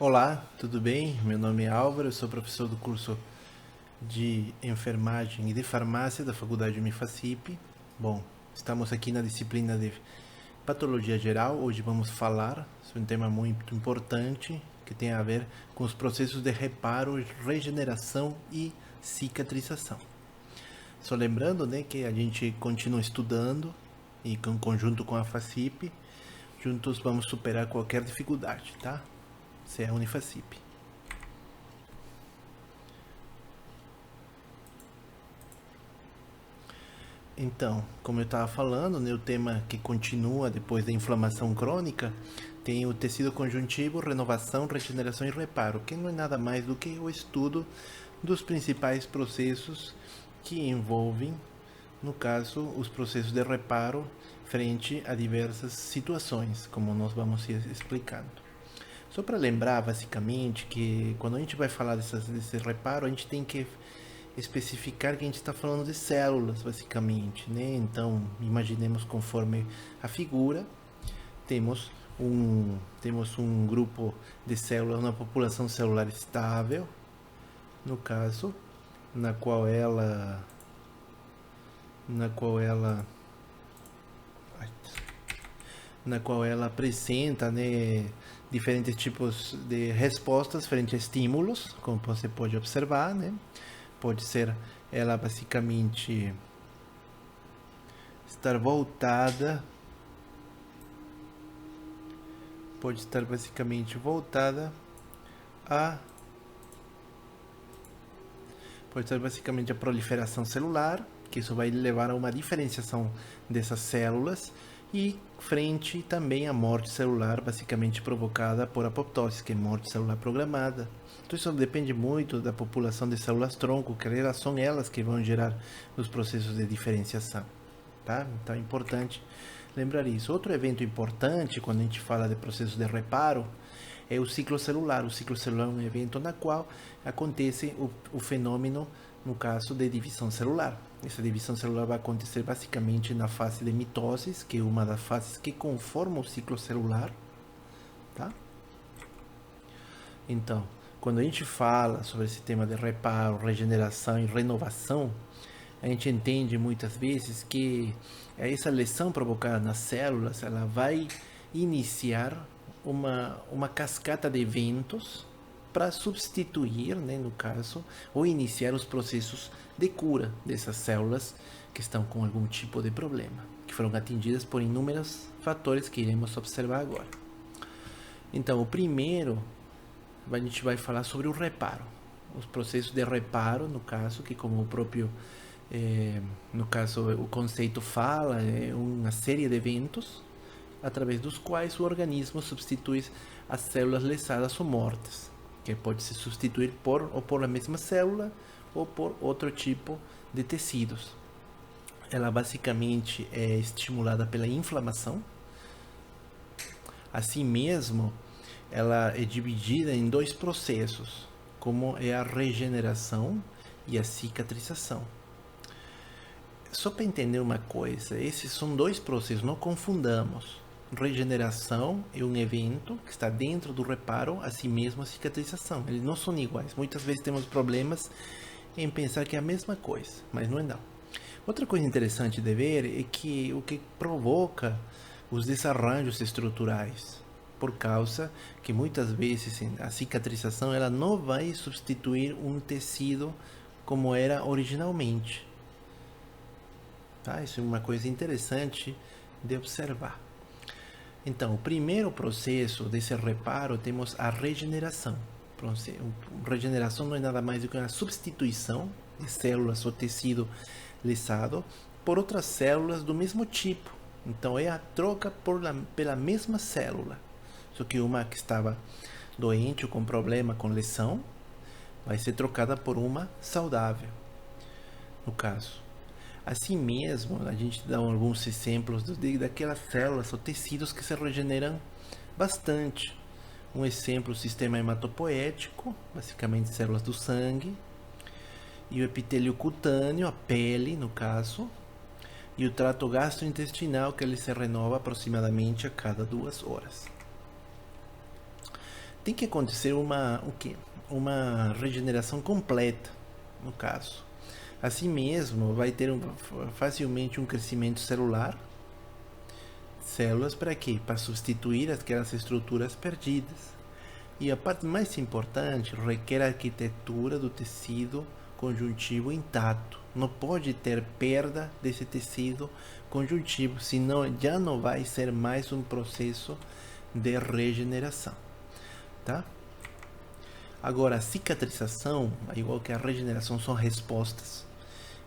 Olá, tudo bem? Meu nome é Álvaro, eu sou professor do curso de Enfermagem e de Farmácia da Faculdade Unifacip. Bom, estamos aqui na disciplina de Patologia Geral. Hoje vamos falar sobre um tema muito importante que tem a ver com os processos de reparo, regeneração e cicatrização. Só lembrando, né, que a gente continua estudando e em conjunto com a FACIP, juntos vamos superar qualquer dificuldade, tá? Você é a Unifacip. Então, como eu estava falando, né, o tema que continua depois da inflamação crônica tem o tecido conjuntivo, renovação, regeneração e reparo, que não é nada mais do que o estudo dos principais processos que envolvem, no caso, os processos de reparo frente a diversas situações, como nós vamos ir explicando. Só para lembrar, basicamente, que quando a gente vai falar desse reparo, a gente tem que especificar que a gente está falando de células, basicamente, né? Então, imaginemos conforme a figura, temos um grupo de células, uma população celular estável, no caso, na qual ela apresenta, né, diferentes tipos de respostas frente a estímulos, como você pode observar, né? Pode ser ela basicamente estar voltada, a proliferação celular, que isso vai levar a uma diferenciação dessas células, e frente também à morte celular, basicamente provocada por apoptose, que é morte celular programada. Então isso depende muito da população de células-tronco, que são elas que vão gerar os processos de diferenciação. Tá? Então é importante lembrar isso. Outro evento importante, quando a gente fala de processo de reparo, é o ciclo celular. O ciclo celular é um evento na qual acontece o fenômeno, no caso, de divisão celular. Essa divisão celular vai acontecer basicamente na fase de mitose, que é uma das fases que conforma o ciclo celular. Tá? Então, quando a gente fala sobre esse tema de reparo, regeneração e renovação, a gente entende muitas vezes que essa lesão provocada nas células, ela vai iniciar uma cascata de eventos para substituir, né, no caso, ou iniciar os processos de cura dessas células que estão com algum tipo de problema, que foram atingidas por inúmeros fatores que iremos observar agora. Então, o primeiro, a gente vai falar sobre o reparo. Os processos de reparo, no caso, que como o próprio, no caso, o conceito fala, é uma série de eventos através dos quais o organismo substitui as células lesadas ou mortas, que pode se substituir por a mesma célula ou por outro tipo de tecidos. Ela basicamente é estimulada pela inflamação. Assim mesmo, ela é dividida em dois processos, como é a regeneração e a cicatrização. Só para entender uma coisa, esses são dois processos, não confundamos. Regeneração é um evento que está dentro do reparo, assim mesmo a cicatrização. Eles não são iguais. Muitas vezes temos problemas em pensar que é a mesma coisa, mas não é não. Outra coisa interessante de ver é que o que provoca os desarranjos estruturais, por causa que muitas vezes a cicatrização ela não vai substituir um tecido como era originalmente. Tá? Isso é uma coisa interessante de observar. Então, o primeiro processo desse reparo temos a regeneração. Regeneração não é nada mais do que uma substituição de células ou tecido lesado por outras células do mesmo tipo. Então, é a troca pela mesma célula. Só que uma que estava doente ou com problema, com lesão, vai ser trocada por uma saudável, no caso. Assim mesmo, a gente dá alguns exemplos daquelas células ou tecidos que se regeneram bastante. Um exemplo, o sistema hematopoético, basicamente células do sangue, e o epitélio cutâneo, a pele, no caso, e o trato gastrointestinal, que ele se renova aproximadamente a cada 2 horas. tem que acontecer uma regeneração completa, no caso. Assim mesmo, vai ter facilmente um crescimento celular. Células para quê? Para substituir aquelas estruturas perdidas. E a parte mais importante, requer a arquitetura do tecido conjuntivo intacto. Não pode ter perda desse tecido conjuntivo, senão já não vai ser mais um processo de regeneração, tá? Agora, a cicatrização, igual que a regeneração, são respostas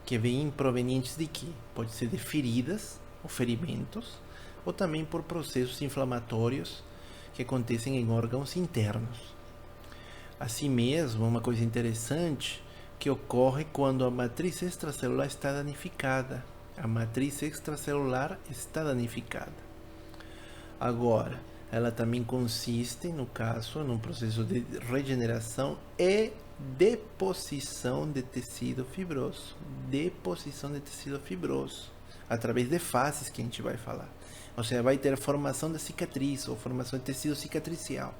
que vêm provenientes de quê? Pode ser de feridas ou ferimentos, ou também por processos inflamatórios que acontecem em órgãos internos. Assim mesmo, uma coisa interessante que ocorre quando a matriz extracelular está danificada. A matriz extracelular está danificada. Agora, ela também consiste, no caso, num processo de regeneração e deposição de tecido fibroso. Deposição de tecido fibroso, através de fases que a gente vai falar. Ou seja, vai ter formação da cicatriz ou formação de tecido cicatricial.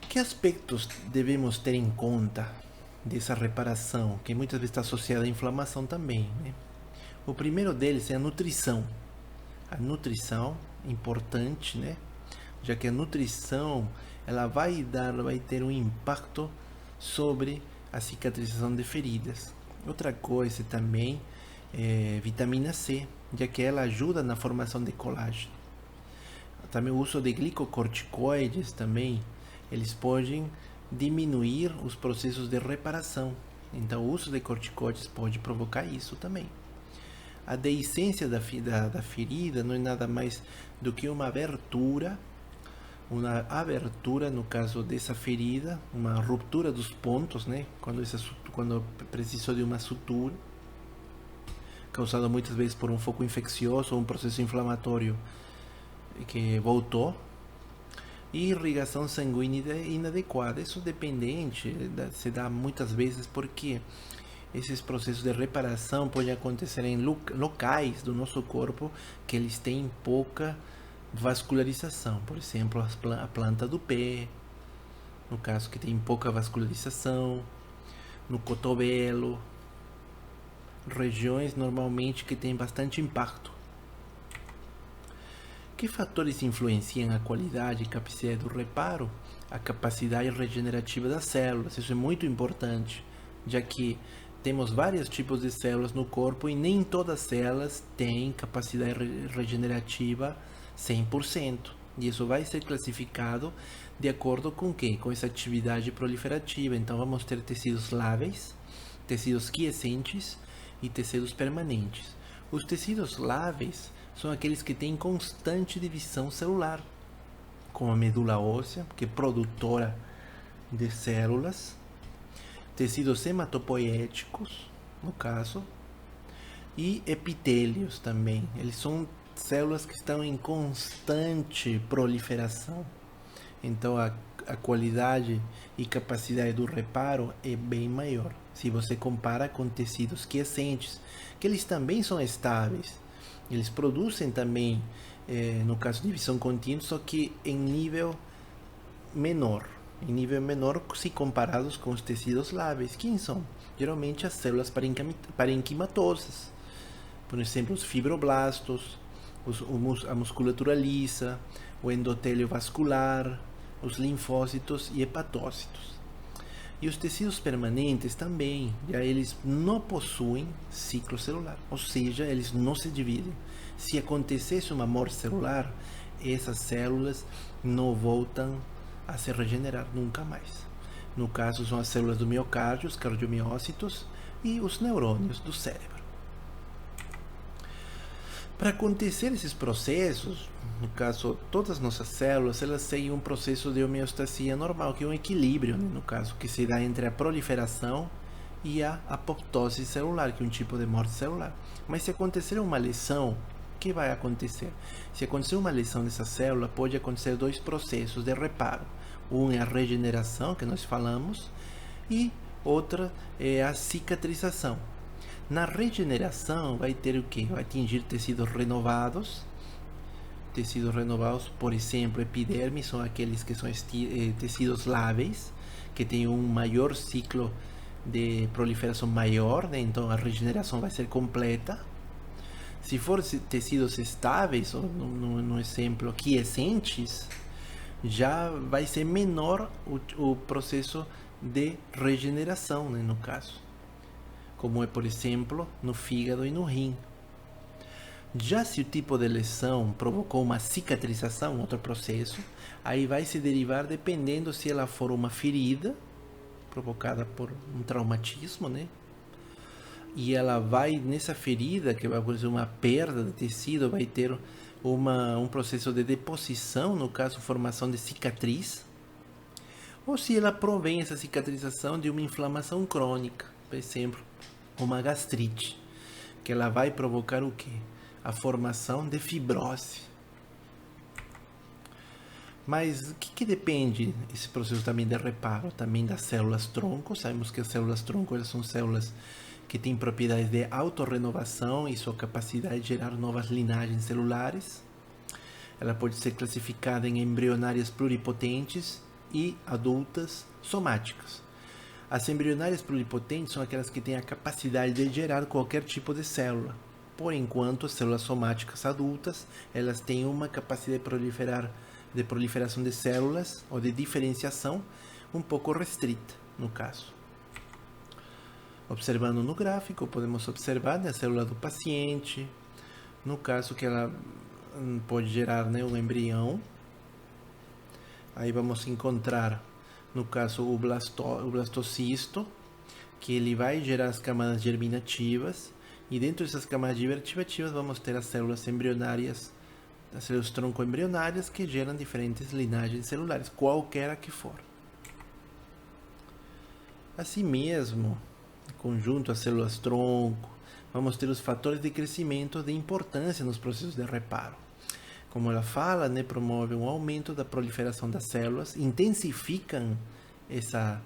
Que aspectos devemos ter em conta dessa reparação, que muitas vezes está associada à inflamação também, né? O primeiro deles é a nutrição. A nutrição é importante, né? Já que a nutrição ela vai ter um impacto sobre a cicatrização de feridas. Outra coisa também é vitamina C, já que ela ajuda na formação de colágeno. Também o uso de glicocorticoides também, eles podem diminuir os processos de reparação. Então o uso de corticoides pode provocar isso também. A deiscência da ferida não é nada mais do que uma abertura no caso dessa ferida, uma ruptura dos pontos, né? Quando precisou de uma sutura, causada muitas vezes por um foco infeccioso ou um processo inflamatório que voltou, e irrigação sanguínea inadequada. Isso se dá muitas vezes porque esses processos de reparação podem acontecer em locais do nosso corpo que eles têm pouca vascularização. Por exemplo, a planta do pé, no caso que tem pouca vascularização, no cotovelo, regiões normalmente que tem bastante impacto. Que fatores influenciam a qualidade e capacidade do reparo? A capacidade regenerativa das células. Isso é muito importante, já que temos vários tipos de células no corpo e nem todas as células têm capacidade regenerativa 100%. E isso vai ser classificado de acordo com o quê? Com essa atividade proliferativa. Então vamos ter tecidos láveis, tecidos quiescentes e tecidos permanentes. Os tecidos láveis são aqueles que têm constante divisão celular, como a medula óssea, que é produtora de células, tecidos hematopoéticos, no caso, e epitélios também. Eles são células que estão em constante proliferação. Então a qualidade e capacidade do reparo é bem maior se você compara com tecidos quiescentes, que eles também são estáveis. Eles produzem também, no caso de divisão contínua, só que em nível menor. Em nível menor se comparados com os tecidos láveis. Quem são? Geralmente as células parenquimatosas. Por exemplo, os fibroblastos, a musculatura lisa, o endotélio vascular, os linfócitos e hepatócitos. E os tecidos permanentes também, já eles não possuem ciclo celular, ou seja, eles não se dividem. Se acontecesse uma morte celular, essas células não voltam a se regenerar nunca mais. No caso, são as células do miocárdio, os cardiomiócitos e os neurônios do cérebro. Para acontecer esses processos, no caso, todas as nossas células, elas seguem um processo de homeostasia normal, que é um equilíbrio, né? No caso, que se dá entre a proliferação e a apoptose celular, que é um tipo de morte celular. Mas se acontecer uma lesão, o que vai acontecer? Se acontecer uma lesão dessa célula, pode acontecer dois processos de reparo. Um é a regeneração, que nós falamos, e outra é a cicatrização. Na regeneração vai ter o quê? Vai atingir tecidos renovados, tecidos renovados, por exemplo, epiderme, são aqueles que são tecidos láveis, que têm um maior ciclo de proliferação maior, né? Então a regeneração vai ser completa. Se for tecidos estáveis, ou no exemplo quiescentes, já vai ser menor o processo de regeneração, né, no caso, como é, por exemplo, no fígado e no rim. Já se o tipo de lesão provocou uma cicatrização, outro processo, aí vai se derivar dependendo se ela for uma ferida provocada por um traumatismo, né? E ela vai, nessa ferida, que vai acontecer uma perda de tecido, vai ter um processo de deposição, no caso, formação de cicatriz, ou se ela provém, essa cicatrização, de uma inflamação crônica, por exemplo, uma gastrite, que ela vai provocar o quê? A formação de fibrose. Mas o que depende esse processo também de reparo? Também das células tronco. Sabemos que as células tronco, elas são células que têm propriedades de autorrenovação e sua capacidade de gerar novas linagens celulares. Ela pode ser classificada em embrionárias pluripotentes e adultas somáticas. As embrionárias pluripotentes são aquelas que têm a capacidade de gerar qualquer tipo de célula. Por enquanto, as células somáticas adultas, elas têm uma capacidade de proliferação de células ou de diferenciação um pouco restrita, no caso. Observando no gráfico, podemos observar, né, a célula do paciente, no caso que ela pode gerar, né, um embrião. Aí vamos encontrar, no caso, o blastocisto, que ele vai gerar as camadas germinativas, e dentro dessas camadas germinativas vamos ter as células embrionárias, as células tronco-embrionárias, que geram diferentes linagens celulares, qualquer que for. Assim mesmo, conjunto às células tronco, vamos ter os fatores de crescimento de importância nos processos de reparo. Como ela fala, né, promove um aumento da proliferação das células, intensificam essa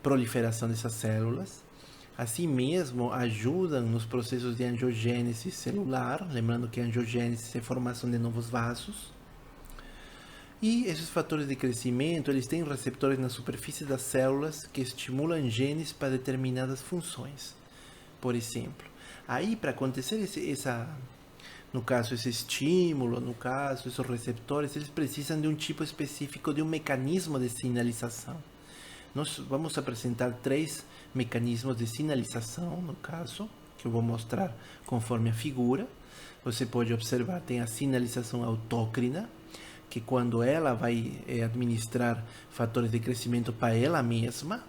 proliferação dessas células. Assim mesmo, ajudam nos processos de angiogênese celular, lembrando que a angiogênese é a formação de novos vasos. E esses fatores de crescimento, eles têm receptores na superfície das células que estimulam genes para determinadas funções. Por exemplo, aí para acontecer no caso, esse estímulo, no caso, esses receptores, eles precisam de um tipo específico de um mecanismo de sinalização. Nós vamos apresentar 3 mecanismos de sinalização, no caso, que eu vou mostrar conforme a figura. Você pode observar, tem a sinalização autócrina, que quando ela vai administrar fatores de crescimento para ela mesma,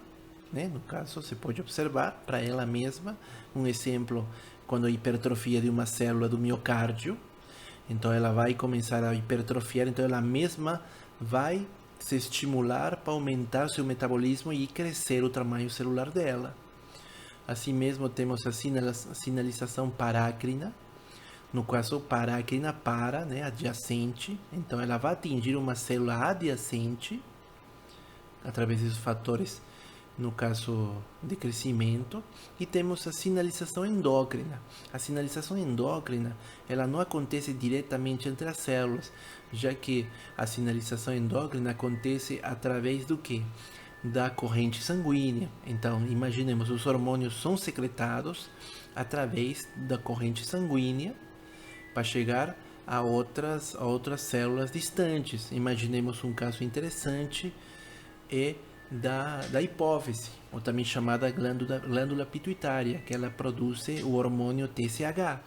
né? No caso, você pode observar para ela mesma, um exemplo, quando a hipertrofia de uma célula do miocárdio, então ela vai começar a hipertrofiar, então ela mesma vai se estimular para aumentar seu metabolismo e crescer o tamanho celular dela. Assim mesmo temos a sinalização parácrina, no caso parácrina para, né, adjacente, então ela vai atingir uma célula adjacente através dos fatores, no caso de crescimento. E temos a sinalização endócrina. A sinalização endócrina, ela não acontece diretamente entre as células, já que a sinalização endócrina acontece através do quê? Da corrente sanguínea. Então, imaginemos, os hormônios são secretados através da corrente sanguínea para chegar a outras células distantes. Imaginemos um caso interessante da hipófise, ou também chamada glândula pituitária, que ela produz o hormônio TSH.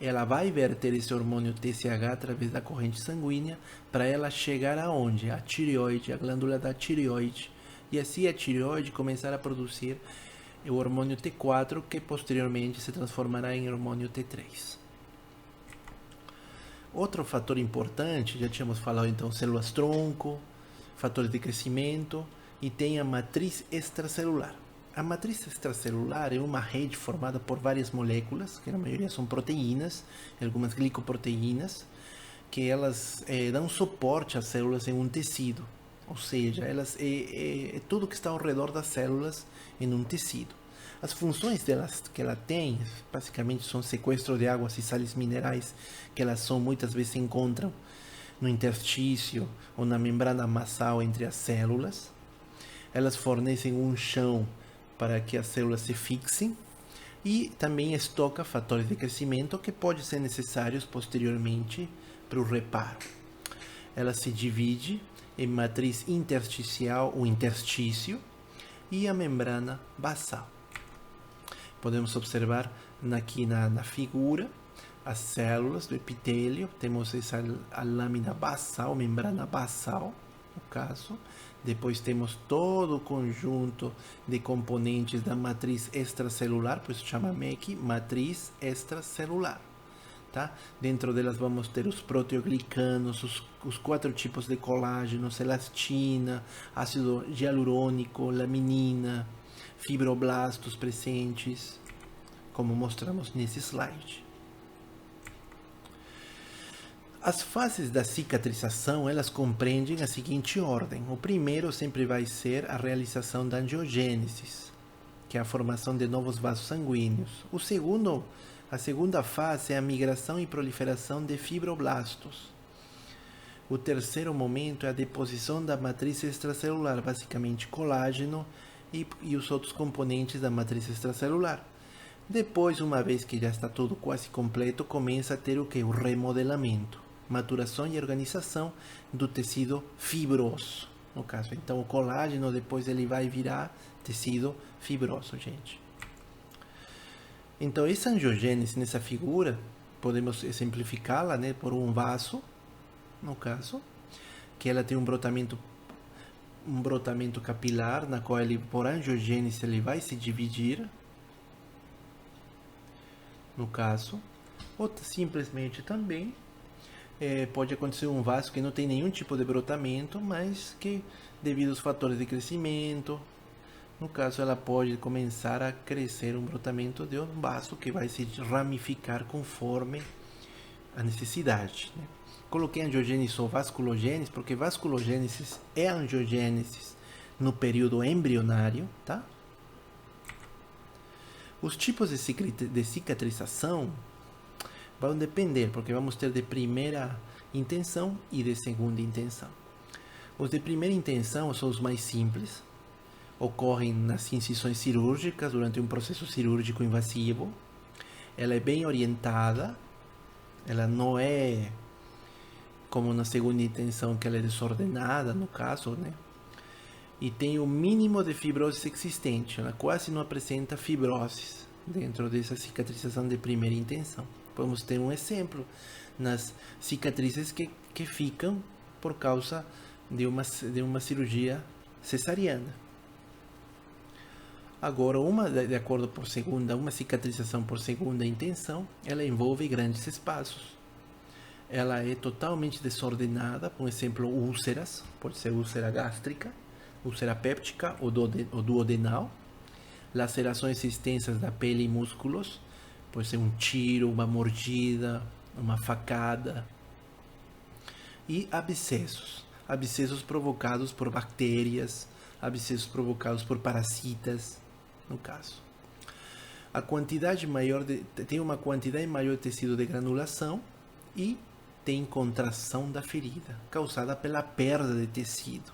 Ela vai verter esse hormônio TSH através da corrente sanguínea para ela chegar aonde? A tireoide, a glândula da tireoide. E assim a tireoide começar a produzir o hormônio T4, que posteriormente se transformará em hormônio T3. Outro fator importante, já tínhamos falado então, células tronco, fatores de crescimento, e tem a matriz extracelular. A matriz extracelular é uma rede formada por várias moléculas, que na maioria são proteínas, algumas glicoproteínas, que elas dão suporte às células em um tecido. Ou seja, elas é tudo que está ao redor das células em um tecido. As funções que ela tem, basicamente, são sequestro de águas e sais minerais, que elas muitas vezes se encontram no interstício ou na membrana basal entre as células. Elas fornecem um chão para que as células se fixem e também estoca fatores de crescimento que podem ser necessários posteriormente para o reparo. Ela se divide em matriz intersticial, o interstício, e a membrana basal. Podemos observar aqui na figura as células do epitélio. Temos a lâmina basal, membrana basal, no caso. Depois temos todo o conjunto de componentes da matriz extracelular, por isso chama MEC, matriz extracelular. Tá? Dentro delas vamos ter os proteoglicanos, os 4 tipos de colágenos, elastina, ácido hialurônico, laminina, fibroblastos presentes, como mostramos nesse slide. As fases da cicatrização, elas compreendem a seguinte ordem. O primeiro sempre vai ser a realização da angiogênese, que é a formação de novos vasos sanguíneos. A segunda fase é a migração e proliferação de fibroblastos. O terceiro momento é a deposição da matriz extracelular, basicamente colágeno e os outros componentes da matriz extracelular. Depois, uma vez que já está tudo quase completo, começa a ter o que? O remodelamento, maturação e organização do tecido fibroso, no caso. Então, o colágeno depois ele vai virar tecido fibroso, gente. Então, essa angiogênese nessa figura, podemos exemplificá-la, né, por um vaso, no caso, que ela tem um brotamento capilar, na qual ele, por angiogênese, ele vai se dividir, no caso, ou simplesmente também pode acontecer um vaso que não tem nenhum tipo de brotamento, mas que, devido aos fatores de crescimento, no caso, ela pode começar a crescer um brotamento de um vaso que vai se ramificar conforme a necessidade, né? Coloquei angiogênese ou vasculogênese, porque vasculogênese é a angiogênese no período embrionário, tá? Os tipos de cicatrização vão depender, porque vamos ter de primeira intenção e de segunda intenção. Os de primeira intenção são os mais simples, ocorrem nas incisões cirúrgicas durante um processo cirúrgico invasivo. Ela é bem orientada, ela não é como na segunda intenção, que ela é desordenada, no caso, né? E tem o mínimo de fibrose existente, ela quase não apresenta fibroses dentro dessa cicatrização de primeira intenção. Vamos ter um exemplo nas cicatrizes que ficam por causa de uma cirurgia cesariana. Agora, de acordo por segunda, uma cicatrização por segunda intenção, ela envolve grandes espaços. Ela é totalmente desordenada, por exemplo, úlceras, pode ser úlcera gástrica, úlcera péptica ou duodenal, lacerações extensas da pele e músculos, pode ser um tiro, uma mordida, uma facada, e abscessos provocados por bactérias, abscessos provocados por parasitas, no caso. Tem uma quantidade maior de tecido de granulação e tem contração da ferida, causada pela perda de tecido.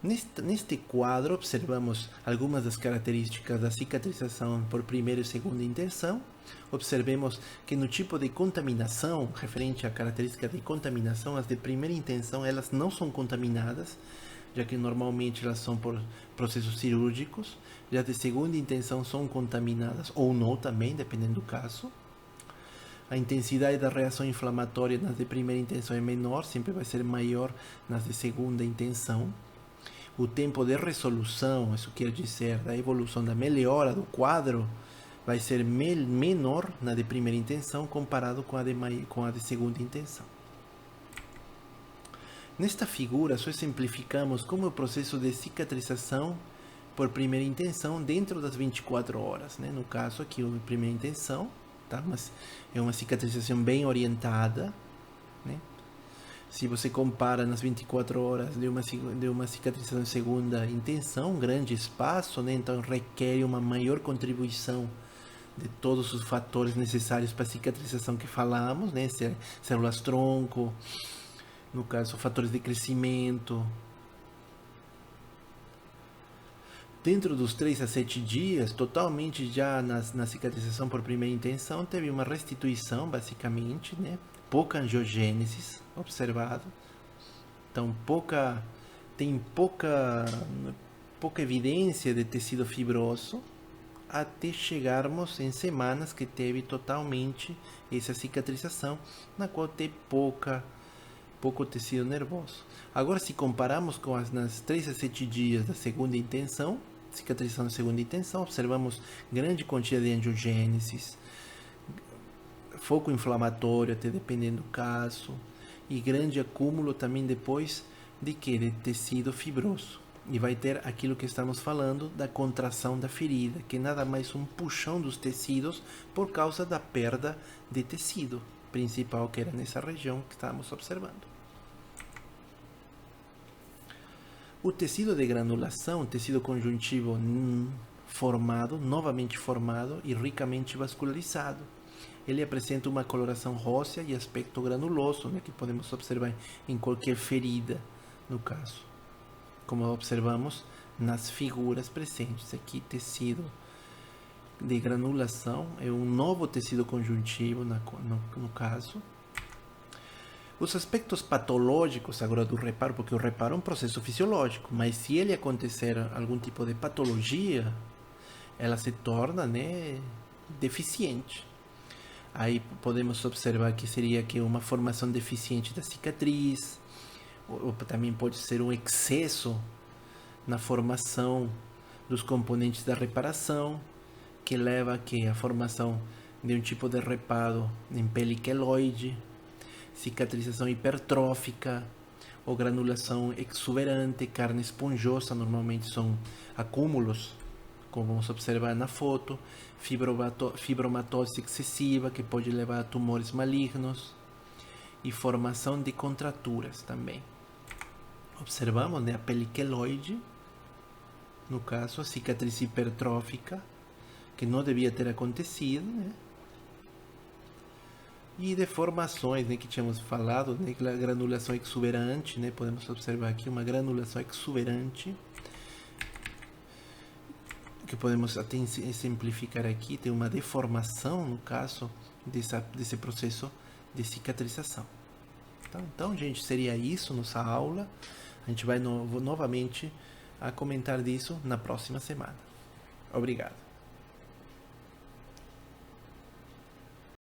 Neste quadro, observamos algumas das características da cicatrização por primeira e segunda intenção. Observemos que no tipo de contaminação, referente à característica de contaminação, as de primeira intenção, elas não são contaminadas, já que normalmente elas são por processos cirúrgicos. Já de segunda intenção são contaminadas, ou não também, dependendo do caso. A intensidade da reação inflamatória nas de primeira intenção é menor, sempre vai ser maior nas de segunda intenção. O tempo de resolução, isso quer dizer, da evolução, da melhora do quadro, vai ser menor na de primeira intenção comparado com a de segunda intenção. Nesta figura, só exemplificamos como é o processo de cicatrização por primeira intenção dentro das 24 horas. Né? No caso aqui, a primeira intenção, tá? Mas é uma cicatrização bem orientada, né? Se você compara nas 24 horas de uma cicatrização de segunda intenção, um grande espaço, né? Então requer uma maior contribuição de todos os fatores necessários para a cicatrização que falamos, né? Células tronco, no caso, fatores de crescimento. Dentro dos 3 a 7 dias, totalmente já na cicatrização por primeira intenção, teve uma restituição, basicamente, né? Pouca angiogênese observada. Então, tem pouca evidência de tecido fibroso, até chegarmos em semanas que teve totalmente essa cicatrização, na qual tem pouco tecido nervoso. Agora, se comparamos com nas 3 a 7 dias da segunda intenção, cicatrização da segunda intenção, observamos grande quantidade de angiogênese, foco inflamatório, até dependendo do caso, e grande acúmulo também depois de tecido fibroso. E vai ter aquilo que estamos falando da contração da ferida, que é nada mais um puxão dos tecidos por causa da perda de tecido principal que era nessa região que estamos observando. O tecido de granulação, tecido conjuntivo formado, novamente formado e ricamente vascularizado. Ele apresenta uma coloração rósea e aspecto granuloso, né, que podemos observar em qualquer ferida, no caso. Como observamos nas figuras presentes. Aqui, tecido de granulação, é um novo tecido conjuntivo no caso. Os aspectos patológicos agora do reparo, porque o reparo é um processo fisiológico, mas se ele acontecer algum tipo de patologia, ela se torna, né, deficiente. Aí podemos observar que seria que uma formação deficiente da cicatriz, ou também pode ser um excesso na formação dos componentes da reparação, que leva a formação de um tipo de reparo em pele queloide, cicatrização hipertrófica ou granulação exuberante, carne esponjosa, normalmente são acúmulos, como vamos observar na foto, fibromatose excessiva, que pode levar a tumores malignos, e formação de contraturas também. Observamos, né, a pele queloide, no caso, a cicatriz hipertrófica, que não devia ter acontecido, né? E deformações, né, que tínhamos falado, né, granulação exuberante, né, podemos observar aqui uma granulação exuberante, que podemos até exemplificar aqui, tem uma deformação, no caso, desse processo de cicatrização. Então, gente, seria isso nossa aula. A gente vai novamente a comentar disso na próxima semana. Obrigado.